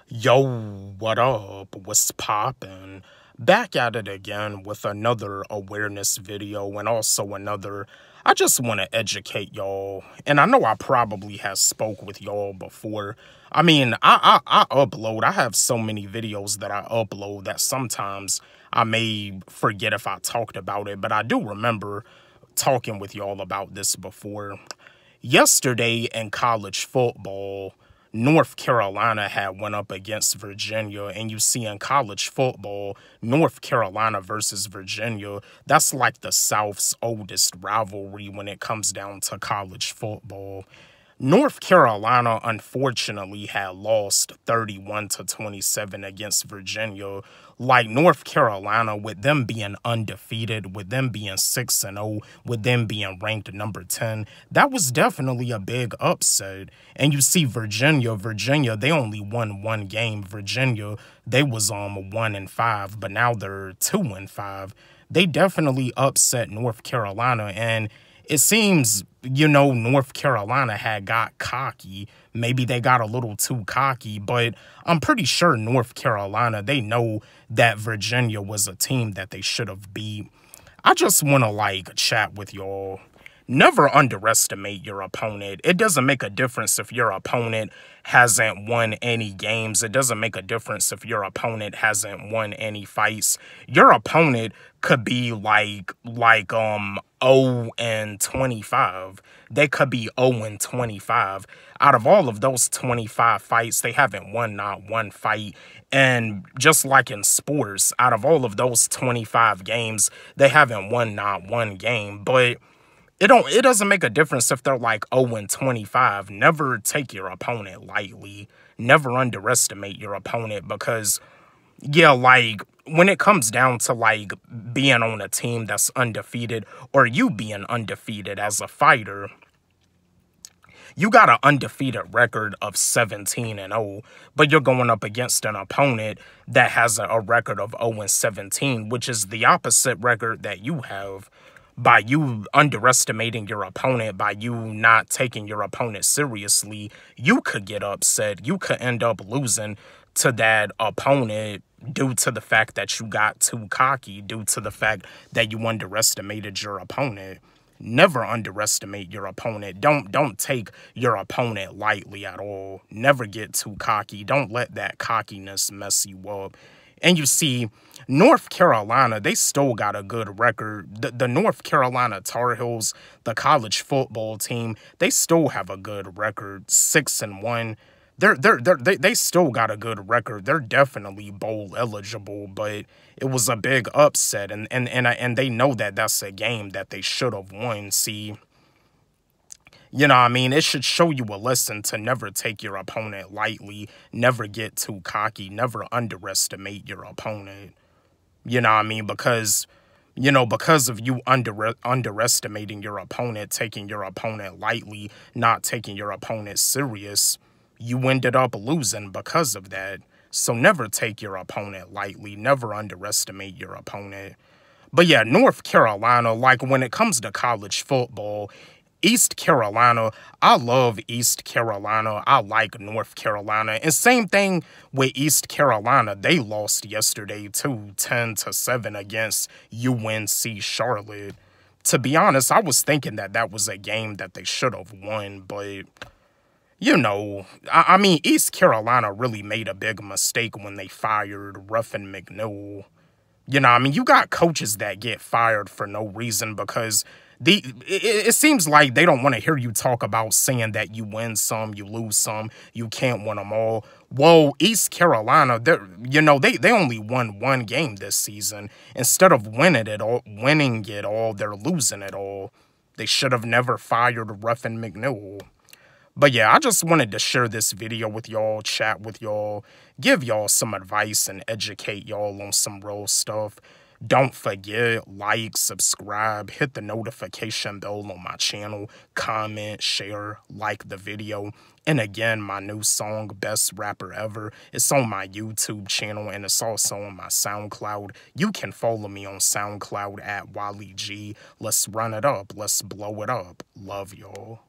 Yo, what up? What's poppin'? Back at it again with another awareness video and also another. I just want to educate y'all, and I know I probably have spoke with y'all before. I mean, I upload. I have so many videos that I upload that sometimes I may forget if I talked about it, but I do remember talking with y'all about this before. Yesterday in college football, North Carolina had went up against Virginia, and you see in college football, North Carolina versus Virginia, that's like the South's oldest rivalry when it comes down to college football. North Carolina, unfortunately, had lost 31-27 against Virginia. Like North Carolina, with them being undefeated, with them being 6-0, with them being ranked number 10, that was definitely a big upset. And you see Virginia, they only won one game. Virginia, they was 1-5, but now they're 2-5. They definitely upset North Carolina, and it seems, North Carolina had got cocky. Maybe they got a little too cocky, but I'm pretty sure North Carolina, they know that Virginia was a team that they should have beat. I just want to, chat with y'all. Never underestimate your opponent. It doesn't make a difference if your opponent hasn't won any games. It doesn't make a difference if your opponent hasn't won any fights. Your opponent could be 0-25. They could be 0-25. Out of all of those 25 fights, they haven't won not one fight. And just like in sports, out of all of those 25 games, they haven't won not one game. But it doesn't make a difference if they're 0-25. Never take your opponent lightly. Never underestimate your opponent, because when it comes down to being on a team that's undefeated, or you being undefeated as a fighter, you got an undefeated record of 17-0, but you're going up against an opponent that has a record of 0-17, which is the opposite record that you have. By you underestimating your opponent, by you not taking your opponent seriously, you could get upset. You could end up losing to that opponent due to the fact that you got too cocky, due to the fact that you underestimated your opponent. Never underestimate your opponent. Don't take your opponent lightly at all. Never get too cocky. Don't let that cockiness mess you up. And you see, North Carolina, they still got a good record. The North Carolina Tar Heels, the college football team, they still have a good record, 6-1. They still got a good record. They're definitely bowl eligible, but it was a big upset, and they know that that's a game that they should have won. See, it should show you a lesson to never take your opponent lightly, never get too cocky, never underestimate your opponent. Because of you underestimating your opponent, taking your opponent lightly, not taking your opponent serious, you ended up losing because of that. So never take your opponent lightly, never underestimate your opponent. But yeah, North Carolina, when it comes to college football, East Carolina, I love East Carolina. I like North Carolina. And same thing with East Carolina. They lost yesterday too, 10-7 against UNC Charlotte. To be honest, I was thinking that was a game that they should have won, but East Carolina really made a big mistake when they fired Ruffin McNeill. You got coaches that get fired for no reason because it seems like they don't want to hear you talk about saying that you win some, you lose some, you can't win them all. Well, East Carolina, they only won one game this season. Instead of winning it all, they're losing it all. They should have never fired Ruffin McNeill. But yeah, I just wanted to share this video with y'all, chat with y'all, give y'all some advice and educate y'all on some real stuff. Don't forget, like, subscribe, hit the notification bell on my channel, comment, share, like the video. And again, my new song, Best Rapper Ever, it's on my YouTube channel and it's also on my SoundCloud. You can follow me on SoundCloud at Wally G. Let's run it up. Let's blow it up. Love y'all.